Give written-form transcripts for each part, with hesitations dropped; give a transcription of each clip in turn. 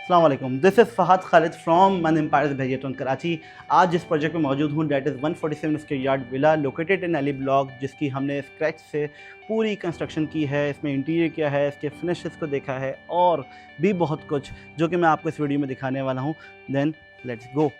अस्सलाम वालेकुम, this is Fahd Khalid from मन एम्पायर्स बहरिया कराची। आज जिस प्रोजेक्ट में मौजूद हूँ that is 147 square yard villa located in Ali block, जिसकी हमने स्क्रैच से पूरी कंस्ट्रक्शन की है। इसमें इंटीरियर किया है, इसके फिनिशेस को देखा है और भी बहुत कुछ जो कि मैं आपको इस वीडियो में दिखाने वाला हूँ। Then let's go.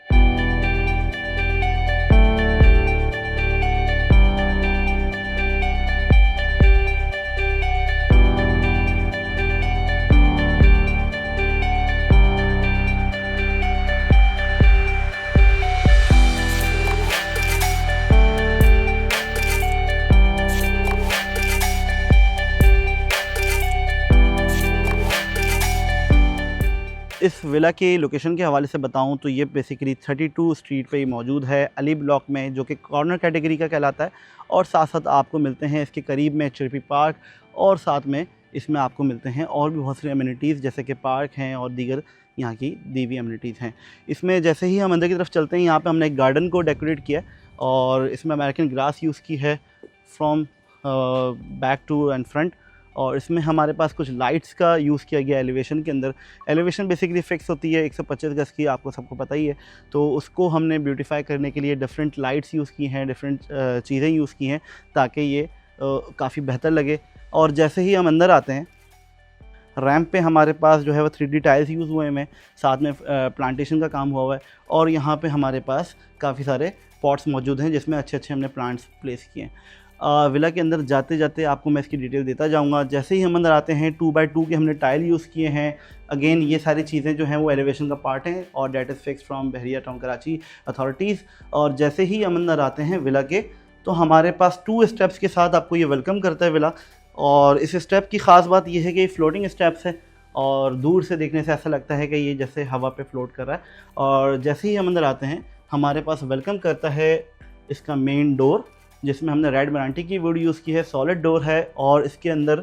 इस विला के लोकेशन के हवाले से बताऊं तो ये बेसिकली 32 स्ट्रीट पे ही मौजूद है, अली ब्लॉक में, जो कि कॉर्नर कैटेगरी का कहलाता है। और साथ साथ आपको मिलते हैं इसके करीब में चिरपी पार्क, और साथ में इसमें आपको मिलते हैं और भी बहुत सारी अम्यूनिटीज़ जैसे कि पार्क हैं और दीगर यहाँ की दीवी अम्यूनिटीज़ हैं। इसमें जैसे ही हम अंदर की तरफ चलते हैं, यहाँ पर हमने एक गार्डन को डेकोरेट किया और इसमें अमेरिकन ग्रास यूज़ की है from back to and front. और इसमें हमारे पास कुछ लाइट्स का यूज़ किया गया एलिवेशन के अंदर। एलिवेशन बेसिकली फ़िक्स होती है 125 गज की, आपको सबको पता ही है। तो उसको हमने ब्यूटीफाई करने के लिए डिफरेंट लाइट्स यूज़ की हैं, डिफरेंट चीज़ें यूज़ की हैं ताकि ये काफ़ी बेहतर लगे। और जैसे ही हम अंदर आते हैं, रैंप पे हमारे पास जो है वो 3D टाइल्स यूज़ हुए हैं, साथ में प्लांटेशन का काम हुआ है। और यहाँ पे हमारे पास काफ़ी सारे पॉट्स मौजूद हैं जिसमें अच्छे अच्छे हमने प्लांट्स प्लेस किए हैं। विला के अंदर जाते जाते आपको मैं इसकी डिटेल देता जाऊंगा। जैसे ही हम अंदर आते हैं, 2x2 के हमने टाइल यूज़ किए हैं। अगेन ये सारी चीज़ें जो हैं वो एलिवेशन का पार्ट हैं और that is fix from Bahria town Karachi authorities. और जैसे ही हम अंदर आते हैं विला के, तो हमारे पास 2 स्टेप्स के साथ आपको ये वेलकम करता है विला। और इस स्टेप की ख़ास बात यह है कि फ्लोटिंग स्टेप्स है और दूर से देखने से ऐसा लगता है कि ये जैसे हवा पे फ्लोट कर रहा है। और जैसे ही हम अंदर आते हैं, हमारे पास वेलकम करता है इसका मेन डोर, जिसमें हमने रेड वारंटी की वुड यूज़ की है। सॉलिड डोर है और इसके अंदर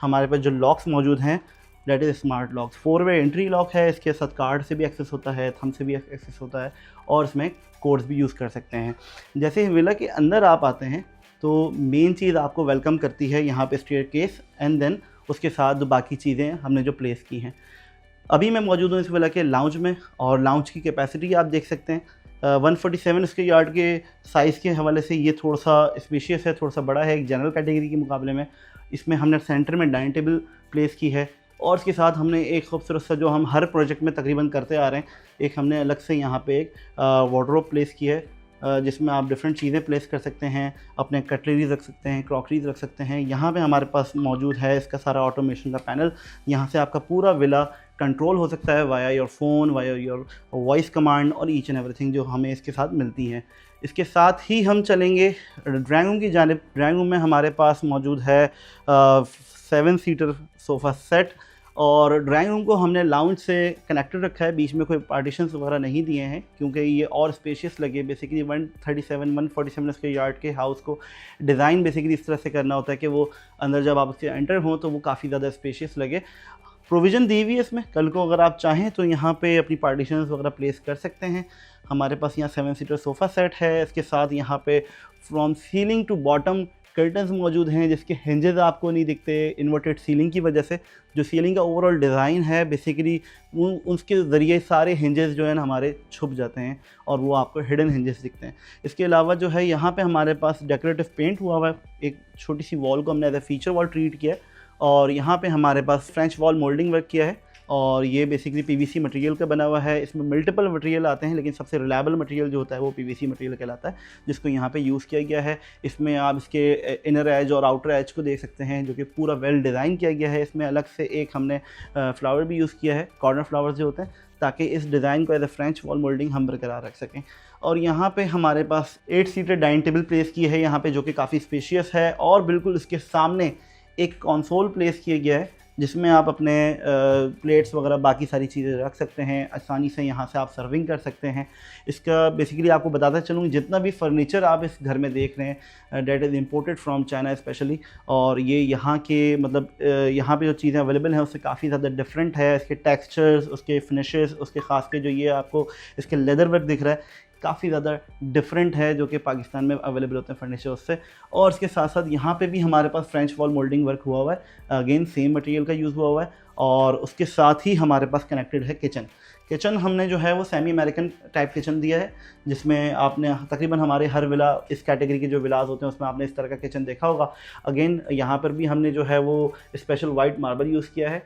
हमारे पास जो लॉक्स मौजूद हैं डेट इज़ स्मार्ट लॉक्स। 4-वे एंट्री लॉक है। इसके साथ कार्ड से भी एक्सेस होता है, थंब से भी एक्सेस होता है और इसमें कोड्स भी यूज़ कर सकते हैं। जैसे ही विला के अंदर आप आते हैं तो मेन चीज़ आपको वेलकम करती है यहाँ पे स्टेयरकेस, एंड देन उसके साथ जो बाकी चीज़ें हमने जो प्लेस की हैं। अभी मैं मौजूद हूँ इस विला के लाउंज में और लाउंज की कैपेसिटी आप देख सकते हैं 147 स्क्वायर यार्ड के साइज़ के हवाले से ये थोड़ा सा स्पेशियस है, थोड़ा सा बड़ा है एक जनरल कैटेगरी के मुकाबले में। इसमें हमने सेंटर में डाइनिंग टेबल प्लेस की है और इसके साथ हमने एक खूबसूरत सा, जो हम हर प्रोजेक्ट में तकरीबन करते आ रहे हैं, एक हमने अलग से यहाँ पे एक वार्डरोब प्लेस की है जिसमें आप डिफरेंट चीज़ें प्लेस कर सकते हैं, अपने कटलरीज रख सकते हैं, क्रॉकरीज रख सकते हैं। यहाँ पे हमारे पास मौजूद है इसका सारा ऑटोमेशन का पैनल। यहाँ से आपका पूरा विला कंट्रोल हो सकता है via your phone, via your voice command और ईच एंड एवरीथिंग जो हमें इसके साथ मिलती हैं। इसके साथ ही हम चलेंगे ड्राइंग रूम की जानिब। ड्राइंग रूम में हमारे पास मौजूद है 7 सीटर सोफ़ा सेट और ड्राइंग रूम को हमने लाउंज से कनेक्टेड रखा है। बीच में कोई पार्टीशंस वगैरह नहीं दिए हैं क्योंकि ये और स्पेशियस लगे। बेसिकली 147 स्क्वायर यार्ड के हाउस को डिज़ाइन बेसिकली इस तरह से करना होता है कि वो अंदर जब आप उससे एंटर हों तो वो काफ़ी ज़्यादा स्पेशियस लगे। प्रोविज़न दी हुई है इसमें, कल को अगर आप चाहें तो यहाँ पे अपनी पार्टीशंस वगैरह प्लेस कर सकते हैं। हमारे पास यहाँ 7 सीटर सोफ़ा सेट है। इसके साथ यहाँ पे from ceiling to bottom curtains मौजूद हैं जिसके हिंजेस आपको नहीं दिखते इन्वर्टेड सीलिंग की वजह से। जो सीलिंग का ओवरऑल डिज़ाइन है बेसिकली उसके ज़रिए सारे हिंजेस जो है ना हमारे छुप जाते हैं और वो आपको हिडन हिंजेस दिखते हैं। इसके अलावा जो है यहाँ पे हमारे पास डेकोरेटिव पेंट हुआ हुआ है। एक छोटी सी वॉल को हमने as a feature wall treat किया है और यहाँ पे हमारे पास फ्रेंच वॉल मोल्डिंग वर्क किया है और ये बेसिकली पीवीसी मटेरियल का बना हुआ है। इसमें मल्टीपल मटेरियल आते हैं लेकिन सबसे रिलायबल मटेरियल जो होता है वो पीवीसी मटेरियल कहलाता है, जिसको यहाँ पे यूज़ किया गया है। इसमें आप इसके इनर एज और आउटर एज को देख सकते हैं जो कि पूरा वेल डिज़ाइन किया गया है। इसमें अलग से एक हमने फ्लावर भी यूज़ किया है, कॉर्नर फ्लावर्स जो होते हैं, ताकि इस डिज़ाइन को as a French wall moulding हम बरकरार रख सकें। और यहाँ पे हमारे पास 8 सीटर डाइनिंग टेबल प्लेस की है यहाँ पे, जो कि काफ़ी स्पेशियस है। और बिल्कुल इसके सामने एक कंसोल प्लेस किया गया है जिसमें आप अपने प्लेट्स वगैरह बाकी सारी चीज़ें रख सकते हैं। आसानी से यहाँ से आप सर्विंग कर सकते हैं। इसका बेसिकली आपको बताता चलूँ, जितना भी फर्नीचर आप इस घर में देख रहे हैं that is imported from China specially. और ये यहाँ के मतलब यहाँ पे जो चीज़ें अवेलेबल हैं उससे काफ़ी ज़्यादा डिफरेंट है। इसके टेक्सचर्स, उसके फिनिशेस, उसके ख़ास के जो ये आपको इसके लेदर वर्क दिख रहा है, काफ़ी ज़्यादा डिफरेंट है जो कि पाकिस्तान में अवेलेबल होते हैं फर्नीचर उससे। और इसके साथ साथ यहाँ पे भी हमारे पास फ्रेंच वॉल मोल्डिंग वर्क हुआ है, अगेन सेम मटेरियल का यूज़ हुआ है। और उसके साथ ही हमारे पास कनेक्टेड है किचन हमने जो है वो सेमी अमेरिकन टाइप किचन दिया है, जिसमें आपने तकरीबन हमारे हर विला, इस कैटेगरी के जो विलास होते हैं उसमें आपने इस तरह का किचन देखा होगा। अगेन यहाँ पर भी हमने जो है वो स्पेशल वाइट मार्बल यूज़ किया है,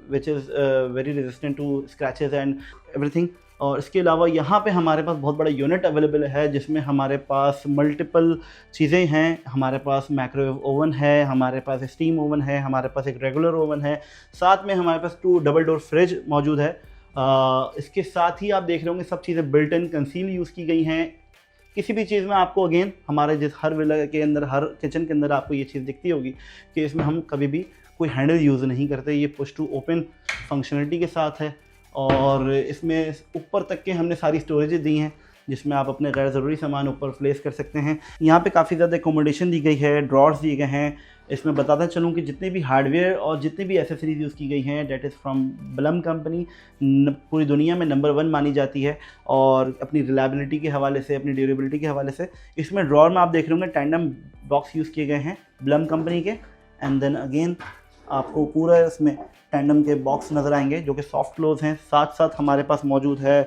which is very resistant to scratches and everything. और इसके अलावा यहाँ पे हमारे पास बहुत बड़ा यूनिट अवेलेबल है, जिसमें हमारे पास मल्टीपल चीज़ें हैं। हमारे पास माइक्रोवेव ओवन है, हमारे पास स्टीम ओवन है, हमारे पास एक रेगुलर ओवन है, साथ में हमारे पास 2 डबल डोर फ्रिज मौजूद है। इसके साथ ही आप देख रहे होंगे सब चीज़ें बिल्ट इन कंसील यूज़ की गई हैं। किसी भी चीज़ में आपको अगेन हमारे जिस हर विला के अंदर, हर किचन के अंदर आपको ये चीज़ दिखती होगी कि इसमें हम कभी भी कोई हैंडल यूज़ नहीं करते। ये पुश टू ओपन फंक्शनलिटी के साथ है और इसमें ऊपर तक के हमने सारी स्टोरेजेस दी हैं, जिसमें आप अपने गैर ज़रूरी सामान ऊपर प्लेस कर सकते हैं। यहाँ पे काफ़ी ज़्यादा एकोमोडेशन दी गई है, ड्रॉर्स दिए गए हैं। इसमें बताता चलूँ कि जितने भी हार्डवेयर और जितनी भी एसेसरीज यूज़ की गई हैं, that is from Blum company, पूरी दुनिया में नंबर 1 मानी जाती है। और अपनी रिलायबिलिटी के हवाले से, अपनी ड्यूरेबिलिटी के हवाले से इसमें ड्रॉर में आप देख रहे होंगे टैंडम बॉक्स यूज़ किए गए हैं ब्लम कंपनी के। एंड देन अगेन आपको पूरा इसमें टैंडम के बॉक्स नज़र आएंगे जो कि सॉफ्ट क्लोज हैं। साथ साथ हमारे पास मौजूद है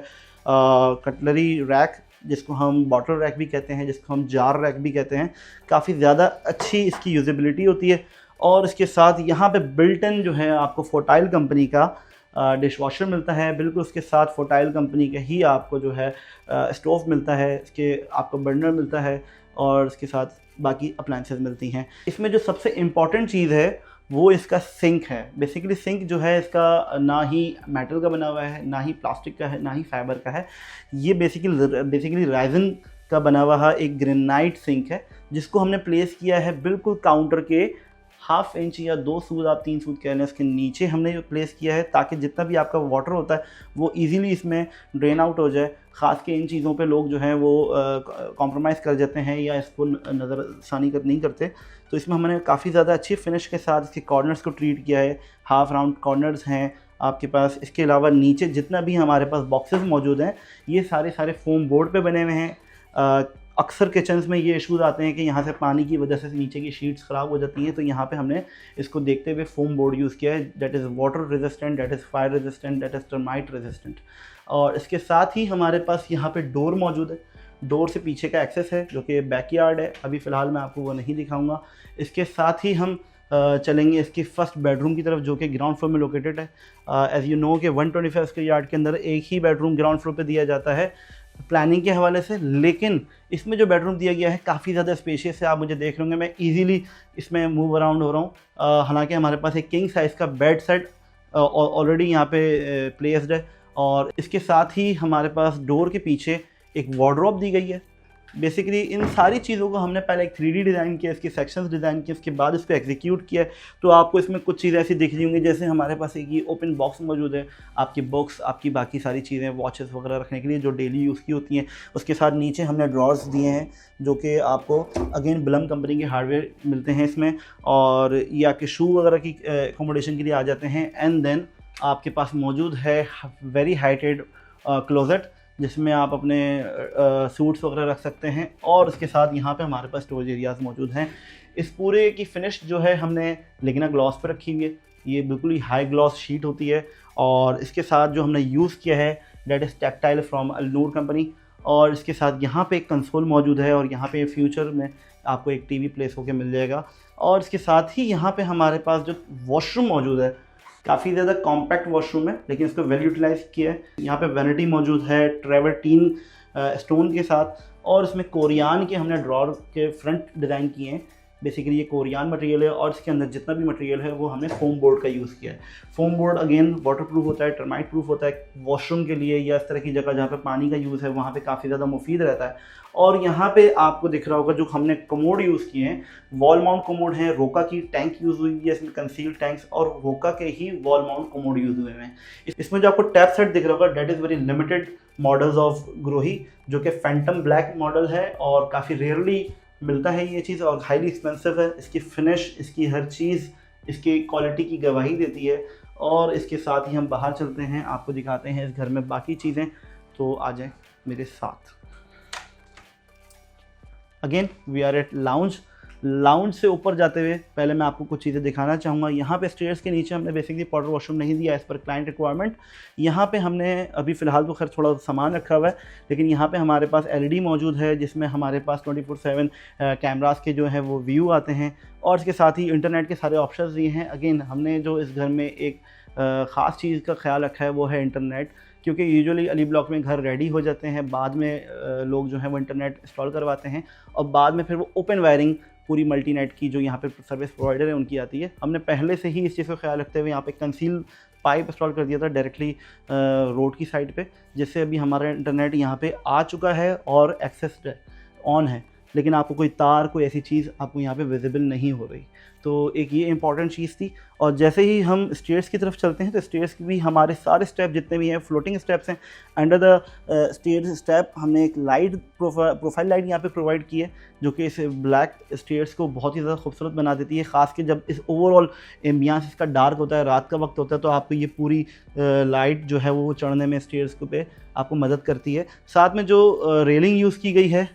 कटलरी रैक, जिसको हम बॉटल रैक भी कहते हैं, जिसको हम जार रैक भी कहते हैं। काफ़ी ज़्यादा अच्छी इसकी यूजेबिलिटी होती है। और इसके साथ यहाँ पे बिल्ट इन जो है आपको फोटाइल कंपनी का डिश वॉशर मिलता है। बिल्कुल उसके साथ फोटाइल कंपनी का ही आपको जो है स्टोव मिलता है, इसके आपको बर्नर मिलता है और इसके साथ बाकी अप्लायंसेस मिलती हैं। इसमें जो सबसे इम्पॉर्टेंट चीज़ है वो इसका सिंक है। बेसिकली सिंक जो है इसका ना ही मेटल का बना हुआ है, ना ही प्लास्टिक का है, ना ही फाइबर का है। ये बेसिकली राइजन का बना हुआ एक ग्रेनाइट सिंक है, जिसको हमने प्लेस किया है बिल्कुल काउंटर के 1/2 इंच या 2 सूद, आप 3 सूद कह लें, उसके नीचे हमने प्लेस किया है, ताकि जितना भी आपका वाटर होता है वो ईज़िली इसमें ड्रेन आउट हो जाए। ख़ास के इन चीज़ों पे लोग जो हैं वो कॉम्प्रोमाइज़ कर जाते हैं या इसको नज़रसानी नहीं करते। तो इसमें हमने काफ़ी ज़्यादा अच्छी फिनिश के साथ इसके कॉर्नर्स को ट्रीट किया है। हाफ राउंड कॉर्नर्स हैं आपके पास। इसके अलावा नीचे जितना भी हमारे पास बॉक्सेस मौजूद हैं, ये सारे फोम बोर्ड पे बने हुए हैं। अक्सर किचन्स में ये इश्यूज़ आते हैं कि यहाँ से पानी की वजह से नीचे की शीट्स ख़राब हो जाती हैं, तो यहाँ पे हमने इसको देखते हुए फोम बोर्ड यूज़ किया है, that is water resistant, that is fire resistant, that is termite resistant. और इसके साथ ही हमारे पास यहाँ पे डोर मौजूद है। डोर से पीछे का एक्सेस है जो कि बैकयार्ड है, अभी फ़िलहाल मैं आपको वो नहीं दिखाऊंगा। इसके साथ ही हम चलेंगे इसकी फर्स्ट बेडरूम की तरफ, जो कि ग्राउंड फ्लोर में लोकेटेड है। एज़ यू नो कि 125 स्क्वायर यार्ड के अंदर एक ही बेडरूम ग्राउंड फ्लोर पे दिया जाता है प्लानिंग के हवाले से, लेकिन इसमें जो बेडरूम दिया गया है काफ़ी ज़्यादा स्पेशियस है। आप मुझे देख रहे होंगे मैं इजीली इसमें मूव अराउंड हो रहा हूँ। हालांकि हमारे पास एक किंग साइज़ का बेड सेट ऑलरेडी यहाँ पे प्लेस्ड है। और इसके साथ ही हमारे पास डोर के पीछे एक वार्डरोब दी गई है। बेसिकली इन सारी चीज़ों को हमने पहले एक 3D डिज़ाइन किया, इसके सेक्शंस डिज़ाइन किए, उसके बाद इसको एग्जीक्यूट किया। तो आपको इसमें कुछ चीज़ें ऐसी दिख रही होंगी, जैसे हमारे पास एक ये ओपन बॉक्स मौजूद है, आपकी बुक्स, आपकी बाकी सारी चीज़ें, वॉचेस वगैरह रखने के लिए जो डेली यूज़ की होती हैं। उसके साथ नीचे हमने ड्रॉर्स दिए हैं जो कि आपको अगेन ब्लम कंपनी के हार्डवेयर मिलते हैं इसमें, और ये आपके शू वगैरह की एकोमोडेशन के लिए आ जाते हैं। एंड देन आपके पास मौजूद है वेरी हाइटेड क्लोजेट, जिसमें आप अपने सूट्स वगैरह रख सकते हैं। और इसके साथ यहाँ पे हमारे पास स्टोरेज एरियाज़ मौजूद हैं। इस पूरे की फिनिश जो है हमने लिग्ना ग्लॉस पर रखी हुई है। ये बिल्कुल ही हाई ग्लॉस शीट होती है। और इसके साथ जो हमने यूज़ किया है that is tactile from Alnoor company. और इसके साथ यहाँ पे एक कंसोल मौजूद है और यहाँ पे फ्यूचर में आपको एक टीवी प्लेस होकर मिल जाएगा। और इसके साथ ही यहाँ पे हमारे पास जो वॉशरूम मौजूद है, काफ़ी ज़्यादा कॉम्पैक्ट वॉशरूम है, लेकिन इसको वेल यूटिलाइज किया है। यहाँ पे वैनिटी मौजूद है ट्रेवर्टीन स्टोन के साथ, और इसमें कोरियान के हमने ड्रॉर के फ्रंट डिज़ाइन किए हैं। बेसिकली ये कोरियान मटेरियल है और इसके अंदर जितना भी मटेरियल है वो हमने फोम बोर्ड का यूज़ किया है। Foam board again water proof होता है, टर्माइट प्रूफ होता है। वॉशरूम के लिए या इस तरह की जगह जहाँ पे पानी का यूज़ है वहाँ पे काफ़ी ज़्यादा मुफीद रहता है। और यहाँ पे आपको दिख रहा होगा जो हमने कमोड यूज़ किए हैं, वॉल माउंट कमोड है, रोका की टैंक यूज़ हुई है इसमें, कंसील टैंक्स, और रोका के ही वॉल माउंट कमोड यूज़ हुए हैं। इसमें जो आपको टैप सेट दिख रहा होगा that is very limited models of Grohe, जो कि फैंटम ब्लैक मॉडल है और काफ़ी रेयरली मिलता है ये चीज़, और हाईली एक्सपेंसिव है। इसकी फिनिश, इसकी हर चीज़ इसकी क्वालिटी की गवाही देती है। और इसके साथ ही हम बाहर चलते हैं, आपको दिखाते हैं इस घर में बाकी चीज़ें। तो आ जाएं मेरे साथ। Again we are at lounge. Lounge से ऊपर जाते हुए पहले मैं आपको कुछ चीज़ें दिखाना चाहूँगा। यहाँ पे स्टेयर्स के नीचे हमने बेसिकली पाउडर वॉशरूम नहीं दिया एज़ पर क्लाइंट रिक्वायरमेंट। यहाँ पे हमने अभी फ़िलहाल तो खैर थोड़ा सामान रखा हुआ है, लेकिन यहाँ पे हमारे पास एलईडी मौजूद है जिसमें हमारे पास 24/7 कैमरास के जो है वो व्यू आते हैं, और इसके साथ ही इंटरनेट के सारे ऑप्शंस दिए हैं। अगेन हमने जो इस घर में एक ख़ास चीज़ का ख्याल रखा है वो है इंटरनेट, क्योंकि यूजुअली अली ब्लॉक में घर रेडी हो जाते हैं, बाद में लोग जो है वो इंटरनेट इंस्टॉल करवाते हैं और बाद में फिर वो ओपन वायरिंग पूरी मल्टीनेट की जो यहाँ पे सर्विस प्रोवाइडर है उनकी आती है। हमने पहले से ही इस चीज़ का ख्याल रखते हुए यहाँ पे कंसील पाइप इंस्टॉल कर दिया था डायरेक्टली रोड की साइड पे, जिससे अभी हमारा इंटरनेट यहाँ पे आ चुका है और एक्सेस ऑन है, लेकिन आपको कोई तार कोई ऐसी चीज़ आपको यहाँ पे विजिबल नहीं हो रही। तो एक ये इंपॉर्टेंट चीज़ थी। और जैसे ही हम स्टेयर्स की तरफ चलते हैं तो स्टेयर्स की भी हमारे सारे स्टेप जितने भी हैं फ्लोटिंग स्टेप्स हैं। अंडर द स्टेयर्स स्टेप हमने एक लाइट प्रोफाइल लाइट यहाँ पे प्रोवाइड की है, जो कि इस ब्लैक स्टेयर्स को बहुत ही ज़्यादा खूबसूरत बना देती है। ख़ास के जब इस ओवरऑल एम्बियंस इसका डार्क होता है, रात का वक्त होता है, तो आपको ये पूरी लाइट जो है वो चढ़ने में स्टेयर्स पे आपको मदद करती है। साथ में जो रेलिंग यूज़ की गई है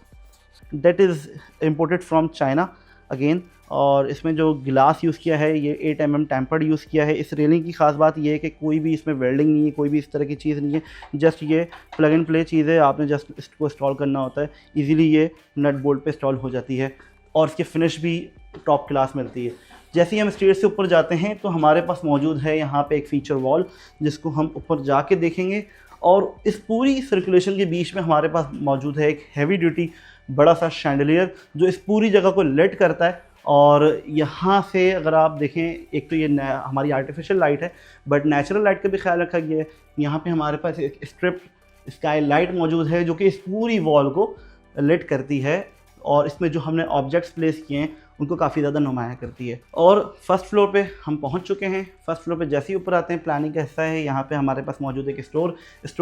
that is imported from China again, और इसमें जो गिलास यूज़ किया है ये 8 mm टेम्पर्ड यूज़ किया है। इस रेलिंग की खास बात ये है कि कोई भी इसमें वेल्डिंग नहीं है, कोई भी इस तरह की चीज़ नहीं है, जस्ट ये प्लग एंड प्ले चीज़ है, आपने जस्ट इसको इंस्टॉल करना होता है, इजीली ये नट बोल्ट पे इंस्टॉल हो जाती है और इसकी फिनिश भी टॉप क्लास मिलती है। जैसे ही हम स्टेयर से ऊपर जाते हैं तो हमारे पास मौजूद है यहाँ पे एक फ़ीचर वॉल, जिसको हम ऊपर जाके देखेंगे, और इस पूरी सर्कुलेशन के बीच में हमारे पास मौजूद है एक हैवी ड्यूटी बड़ा सा शैंडलियर जो इस पूरी जगह को लाइट करता है। और यहाँ से अगर आप देखें, एक तो ये हमारी आर्टिफिशियल लाइट है, बट नेचुरल लाइट का भी ख्याल रखा गया है। यहाँ पे हमारे पास एक स्ट्रिप स्काई लाइट मौजूद है जो कि इस पूरी वॉल को लाइट करती है, और इसमें जो हमने ऑब्जेक्ट्स प्लेस किए हैं उनको काफ़ी ज़्यादा नुमाया करती है। और फर्स्ट फ्लोर पे हम पहुंच चुके हैं। फर्स्ट फ्लोर पे जैसे ही ऊपर आते हैं, प्लानिंग का हिस्सा है, यहाँ पे हमारे पास मौजूद है एक स्टोर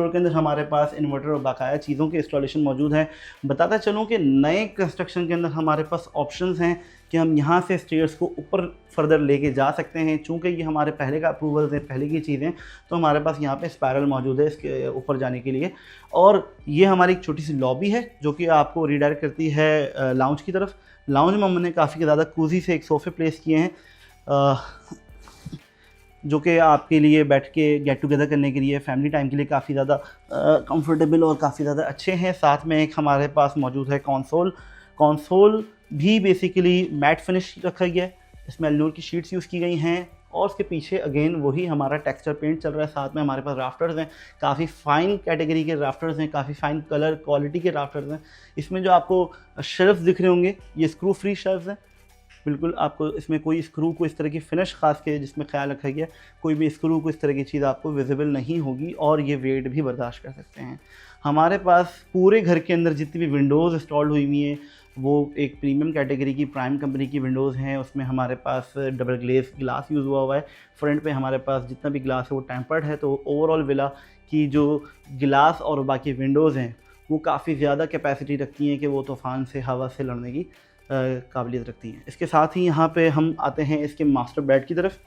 के अंदर हमारे पास इन्वर्टर और बाकाया चीज़ों के इंस्टॉलेशन मौजूद है। बताता चलूँ कि नए कंस्ट्रक्शन के अंदर हमारे पास ऑप्शंस हैं कि हम यहाँ से स्टेयर्स को ऊपर फर्दर लेके जा सकते हैं। चूँकि ये हमारे पहले का अप्रूवल्स हैं, पहले की चीज़ें, तो हमारे पास यहाँ पे स्पायरल मौजूद है इसके ऊपर जाने के लिए। और ये हमारी एक छोटी सी लॉबी है जो कि आपको रीडायरेक्ट करती है लाउंज की तरफ। लाउंज में हमने काफ़ी ज़्यादा कूजी से एक सोफ़े प्लेस किए हैं जो कि आपके लिए बैठ के गेट टुगेदर करने के लिए, फैमिली टाइम के लिए काफ़ी ज़्यादा कंफर्टेबल और काफ़ी ज़्यादा अच्छे हैं। साथ में एक हमारे पास मौजूद है कंसोल भी बेसिकली मैट फिनिश रखा गया है, इसमें एल्यूर की शीट्स यूज़ की गई हैं, और उसके पीछे अगेन वही हमारा टेक्सचर पेंट चल रहा है। साथ में हमारे पास राफ्टर्स हैं, काफ़ी फ़ाइन कैटेगरी के राफ्टर्स हैं, काफ़ी फ़ाइन कलर क्वालिटी के राफ्टर्स हैं। इसमें जो आपको शेल्फ्स दिख रहे होंगे ये स्क्रू फ्री शेल्फ्स हैं, बिल्कुल आपको इसमें कोई स्क्रू को इस तरह की फिनिश खास के जिसमें ख्याल रखा गया, कोई भी स्क्रू को इस तरह की चीज़ आपको विजिबल नहीं होगी, और ये वेट भी बर्दाश्त कर सकते हैं। हमारे पास पूरे घर के अंदर जितनी भी विंडोज़ इंस्टॉल्ड हुई हुई हैं वो एक प्रीमियम कैटेगरी की प्राइम कंपनी की विंडोज़ हैं। उसमें हमारे पास डबल ग्लेस ग्लास यूज़ हुआ है। फ्रंट पे हमारे पास जितना भी ग्लास है वो टेम्पर्ड है, तो ओवरऑल विला की जो गिलास और बाकी विंडोज़ हैं वो काफ़ी ज़्यादा कैपेसिटी रखती हैं कि वो तूफ़ान से, हवा से लड़ने की काबिलियत रखती हैं। इसके साथ ही यहाँ पे हम आते हैं इसके मास्टर बेड की तरफ।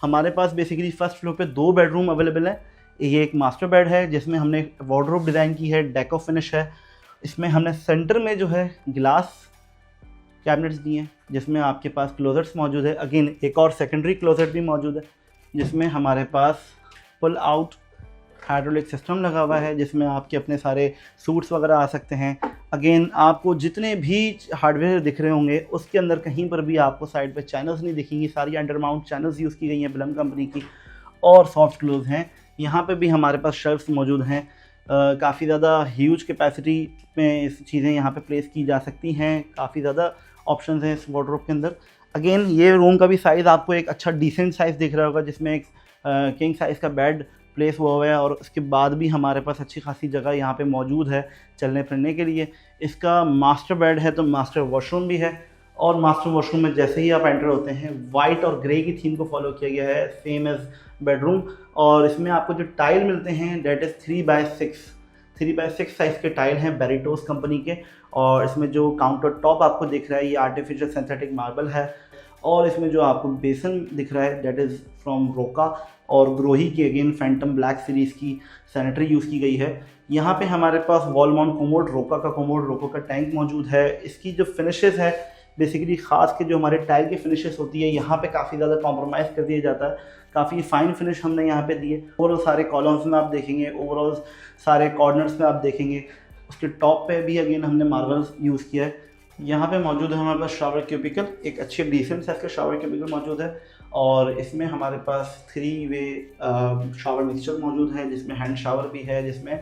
हमारे पास बेसिकली फ़र्स्ट फ्लोर पे 2 बेडरूम अवेलेबल है। ये एक मास्टर बेड है जिसमें हमने वार्डरोब डिज़ाइन की है, डेको फिनिश है। इसमें हमने सेंटर में जो है ग्लास कैबिनेट्स दिए हैं जिसमें आपके पास क्लोजेट्स मौजूद है। अगेन एक और सेकेंडरी क्लोजेट भी मौजूद है जिसमें हमारे पास पुल आउट हाइड्रोलिक सिस्टम लगा हुआ है, जिसमें आपके अपने सारे सूट्स वगैरह आ सकते हैं। अगेन आपको जितने भी हार्डवेयर दिख रहे होंगे उसके अंदर कहीं पर भी आपको साइड पे चैनल्स नहीं दिखेंगी, सारी अंडर माउंट चैनल्स यूज़ की गई हैं ब्लम कंपनी की, और सॉफ्ट क्लोज हैं। यहाँ पे भी हमारे पास शेल्फ्स मौजूद हैं, काफ़ी ज़्यादा ह्यूज कैपेसिटी में इस चीज़ें यहाँ पे प्लेस की जा सकती हैं। काफ़ी ज़्यादा ऑप्शंस हैं इस वार्डरोब के अंदर। अगेन ये रूम का भी साइज़ आपको एक अच्छा डिसेंट साइज़ दिख रहा होगा, जिसमें एक किंग साइज़ का बेड प्लेस हुआ है, और उसके बाद भी हमारे पास अच्छी खासी जगह यहाँ पे मौजूद है चलने फिरने के लिए। इसका मास्टर बेड है तो मास्टर वॉशरूम भी है, और मास्टर वॉशरूम में जैसे ही आप एंटर होते हैं वाइट और ग्रे की थीम को फॉलो किया गया है, सेम एज़ बेडरूम। और इसमें आपको जो टाइल मिलते हैं डेट इज़ 3x6 साइज़ के टाइल हैं बेरिटोस कंपनी के, और इसमें जो काउंटर टॉप आपको दिख रहा है ये आर्टिफिशियल सिंथेटिक मार्बल है। और इसमें जो आपको बेसन दिख रहा है दैट इज़ फ्रॉम रोका और ग्रोही की अगेन फैंटम ब्लैक सीरीज़ की सैनिटरी यूज़ की गई है। यहाँ पे हमारे पास वॉल माउंट कोमोड, रोका का टैंक मौजूद है। इसकी जो फिनिशेस है बेसिकली ख़ास के जो हमारे टाइल की फिनिशेस होती है यहाँ पे काफ़ी ज़्यादा कॉम्प्रोमाइज़ कर दिया जाता है, काफ़ी फाइन फिनिश हमने यहाँ पे दिए। ओवरऑल सारे कॉलम्स में आप देखेंगे, ओवरऑल सारे कॉर्नर्स में आप देखेंगे, उसके टॉप पे भी अगेन हमने मार्बल्स यूज़ किया है। यहाँ पे मौजूद है हमारे पास शावर क्यूबिकल, एक अच्छे डिसेंट साइज का शावर क्यूबिकल मौजूद है और इसमें हमारे पास 3 वे शावर मिक्सचर मौजूद है, जिसमें हैंड शावर भी है, जिसमें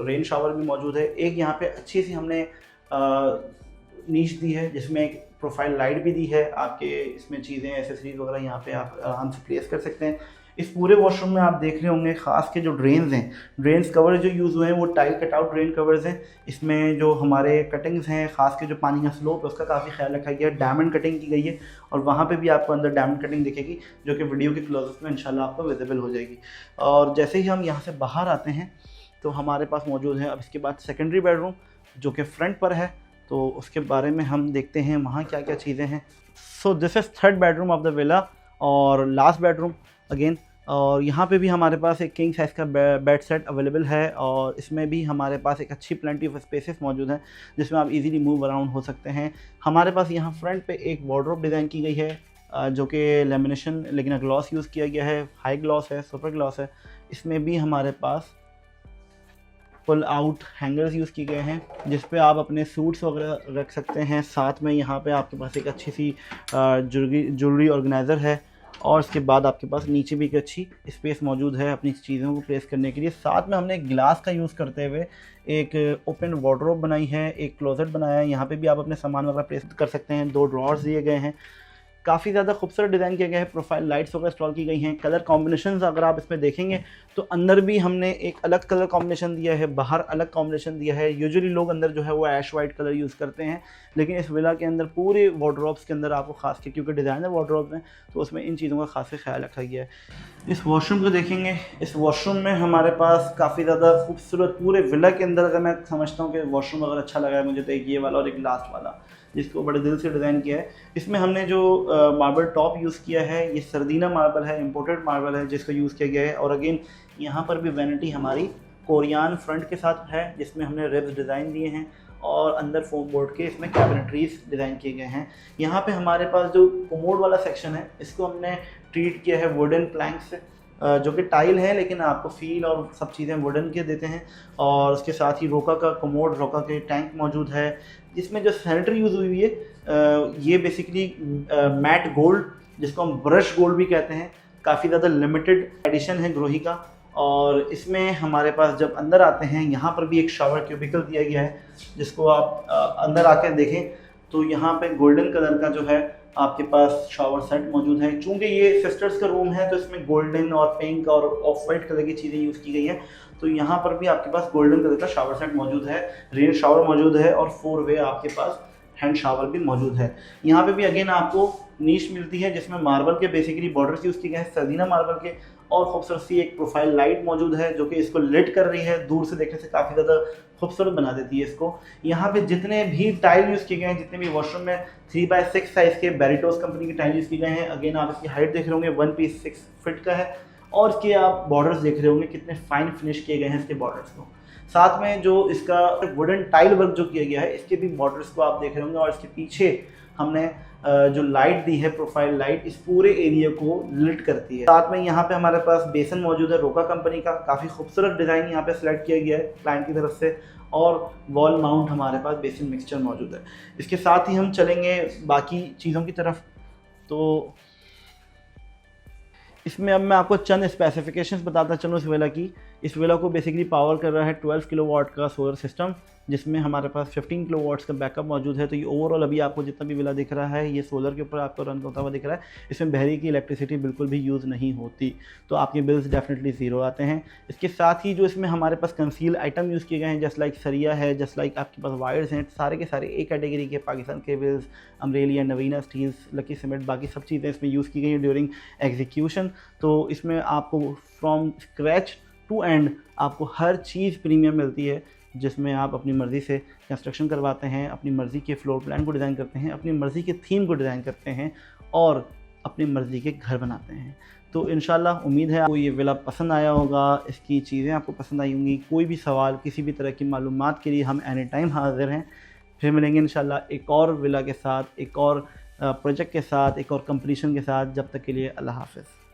रेन शावर भी मौजूद है। एक यहाँ पे अच्छी सी हमने नीश दी है जिसमें एक प्रोफाइल लाइट भी दी है। आपके इसमें चीज़ें एसेसरीज वगैरह यहाँ पे आप आराम से प्लेस कर सकते हैं। इस पूरे वॉशरूम में आप देख रहे होंगे ख़ास के जो ड्रेन्स हैं, ड्रेन्स कवर जो यूज़ हुए हैं वो टाइल कटआउट ड्रेन कवर्स हैं। इसमें जो हमारे कटिंग्स हैं, ख़ास के जो पानी का स्लोप है उसका काफ़ी ख्याल रखा गया है। डायमंड कटिंग की गई है और वहाँ पे भी आपको अंदर डायमंड कटिंग दिखेगी जो कि वीडियो के क्लोजअप में इंशाल्लाह आपको विजिबल हो जाएगी। और जैसे ही हम यहाँ से बाहर आते हैं तो हमारे पास मौजूद है अब इसके बाद सेकेंडरी बेडरूम जो कि फ्रंट पर है, तो उसके बारे में हम देखते हैं वहाँ क्या क्या चीज़ें हैं। So this is third bedroom of the villa और लास्ट बेडरूम अगेन। और यहाँ पे भी हमारे पास एक किंग साइज़ का बेड सेट अवेलेबल है और इसमें भी हमारे पास एक अच्छी प्लेंटी ऑफ स्पेसेस मौजूद हैं जिसमें आप इजीली मूव अराउंड हो सकते हैं। हमारे पास यहाँ फ्रंट पे एक वार्डरोब डिज़ाइन की गई है जो कि लेमिनेशन लेकिन ग्लॉस यूज़ किया गया है, हाई ग्लॉस है, सुपर ग्लॉस है। इसमें भी हमारे पास पुल आउट हैंगर्स यूज़ किए गए हैं जिस पे आप अपने सूट्स वगैरह रख सकते हैं। साथ में यहाँ पे आपके पास एक अच्छी सी ज्वेलरी ऑर्गेनाइज़र है और इसके बाद आपके पास नीचे भी एक अच्छी स्पेस मौजूद है अपनी चीज़ों को प्लेस करने के लिए। साथ में हमने ग्लास का यूज़ करते हुए एक ओपन वार्डरोब बनाई है, एक क्लोजेट बनाया है, यहाँ पे भी आप अपने सामान वगैरह प्लेस कर सकते हैं। 2 ड्रॉर्स दिए गए हैं, काफ़ी ज़्यादा खूबसूरत डिज़ाइन किया गया है। प्रोफाइल लाइट्स वगैरह इंस्टॉल की गई हैं। कलर कॉम्बिनेशंस अगर आप इसमें देखेंगे तो अंदर भी हमने एक अलग कलर कॉम्बिनेशन दिया है, बाहर अलग कॉम्बिनेशन दिया है। यूजुअली लोग अंदर जो है वो ऐश वाइट कलर यूज़ करते हैं, लेकिन इस विला के अंदर पूरे वार्डरोब्स के अंदर आपको खास के क्योंकि डिज़ाइनर वार्डरोब्स हैं तो उसमें इन चीज़ों का खास ख्याल रखा गया है। इस वॉशरूम को देखेंगे, इस वॉशरूम में हमारे पास काफ़ी ज़्यादा खूबसूरत पूरे विला के अंदर अगर मैं समझता हूँ कि वॉशरूम अगर अच्छा लगा है मुझे तो एक ये वाला और एक लास्ट वाला जिसको बड़े दिल से डिज़ाइन किया है। इसमें हमने जो मार्बल टॉप यूज़ किया है ये सर्दीना मार्बल है, इंपोर्टेड मार्बल है जिसको यूज़ किया गया है। और अगेन यहाँ पर भी वैनिटी हमारी कोरियान फ्रंट के साथ है जिसमें हमने रिब्स डिज़ाइन दिए हैं और अंदर फोम बोर्ड के इसमें कैबिनेटरीज डिज़ाइन किए गए हैं। यहाँ पे हमारे पास जो कोमोड वाला सेक्शन है इसको हमने ट्रीट किया है वुडन प्लैंक से जो कि टाइल है लेकिन आपको फील और सब चीज़ें वुडन के देते हैं। और उसके साथ ही रोका का कोमोड, रोका के टैंक मौजूद है। इसमें जो सैनिटरी यूज़ हुई है ये बेसिकली मैट गोल्ड जिसको हम ब्रश गोल्ड भी कहते हैं, काफ़ी ज़्यादा लिमिटेड एडिशन है ग्रोही का। और इसमें हमारे पास जब अंदर आते हैं यहाँ पर भी एक शावर क्यूबिकल दिया गया है जिसको आप अंदर आकर देखें तो यहाँ पे गोल्डन कलर का जो है आपके पास शावर सेट मौजूद है। चूँकि ये सिस्टर्स का रूम है तो इसमें गोल्डन और पिंक और ऑफ वाइट कलर की चीज़ें यूज़ की गई हैं, तो यहाँ पर भी आपके पास गोल्डन कलर का शावर सेट मौजूद है, रेन शावर मौजूद है और 4 वे आपके पास हैंड शावर भी मौजूद है। यहाँ पे भी अगेन आपको नीश मिलती है जिसमें मार्बल के बेसिकली बॉर्डर्स यूज़ किए गए हैं, सर्दीना मार्बल के। और खूबसूरत सी एक प्रोफाइल लाइट मौजूद है जो कि इसको लिट कर रही है, दूर से देखने से काफ़ी ज़्यादा खूबसूरत बना देती है इसको। यहाँ पे जितने भी टाइल यूज़ किए गए हैं, जितने भी वॉशरूम में 3x6 साइज़ के बैरिटोस कंपनी के टाइल यूज़ किए गए हैं। अगेन आप इसकी हाइट देख रहे होंगे 1 फीट 6 फीट का है और इसके आप बॉर्डर्स देख रहे होंगे कितने फाइन फिनिश किए गए हैं इसके बॉर्डर्स को। साथ में जो इसका वुडन टाइल वर्क जो किया गया है इसके भी बॉर्डर्स को आप देख रहे होंगे और इसके पीछे हमने जो लाइट दी है, प्रोफाइल लाइट, इस पूरे एरिया को लिट करती है। साथ में यहाँ पे हमारे पास बेसन मौजूद है रोका कंपनी का, काफ़ी खूबसूरत डिज़ाइन यहाँ पे सिलेक्ट किया गया है क्लाइंट की तरफ से। और वॉल माउंट हमारे पास बेसन मिक्सचर मौजूद है। इसके साथ ही हम चलेंगे बाकी चीज़ों की तरफ। तो इसमें अब मैं आपको चंद स्पेसिफिकेशंस बताता चलूँ इस वेला की। इस वेला को बेसिकली पावर कर रहा है 12 किलोवाट का सोलर सिस्टम जिसमें हमारे पास 15 किलोवाट्स का बैकअप मौजूद है। तो ये ओवरऑल अभी आपको जितना भी वेला दिख रहा है ये सोलर के ऊपर आपको रन होता हुआ दिख रहा है। इसमें बहरी की इलेक्ट्रिसिटी बिल्कुल भी यूज़ नहीं होती, तो आपके बिल्स डेफिनेटली ज़ीरो आते हैं। इसके साथ ही जो इसमें हमारे पास कंसील आइटम यूज़ किए गए हैं जस्ट लाइक सरिया है, जस्ट लाइक आपके पास वायर्स हैं, सारे के सारे एक कैटेगरी के पाकिस्तान केबल्स, अमरेलिया, नवीना स्टील्स, लकी सीमेंट, बाकी सब चीज़ें इसमें यूज़ की गई हैं ड्यूरिंग एग्जीक्यूशन। तो इसमें आपको फ्रॉम स्क्रैच टू एंड आपको हर चीज़ प्रीमियम मिलती है। जिसमें आप अपनी मर्ज़ी से कंस्ट्रक्शन करवाते हैं, अपनी मर्ज़ी के फ्लोर प्लान को डिज़ाइन करते हैं, अपनी मर्ज़ी के थीम को डिज़ाइन करते हैं और अपनी मर्ज़ी के घर बनाते हैं। तो इंशाल्लाह उम्मीद है आपको ये विला पसंद आया होगा, इसकी चीज़ें आपको पसंद आई होंगी। कोई भी सवाल, किसी भी तरह की मालूमात के लिए हम एनी टाइम हाज़िर हैं। फिर मिलेंगे इंशाल्लाह एक और विला के साथ, एक और प्रोजेक्ट के साथ, एक और कंप्लीशन के साथ। जब तक के लिए अल्लाह हाफ़िज़।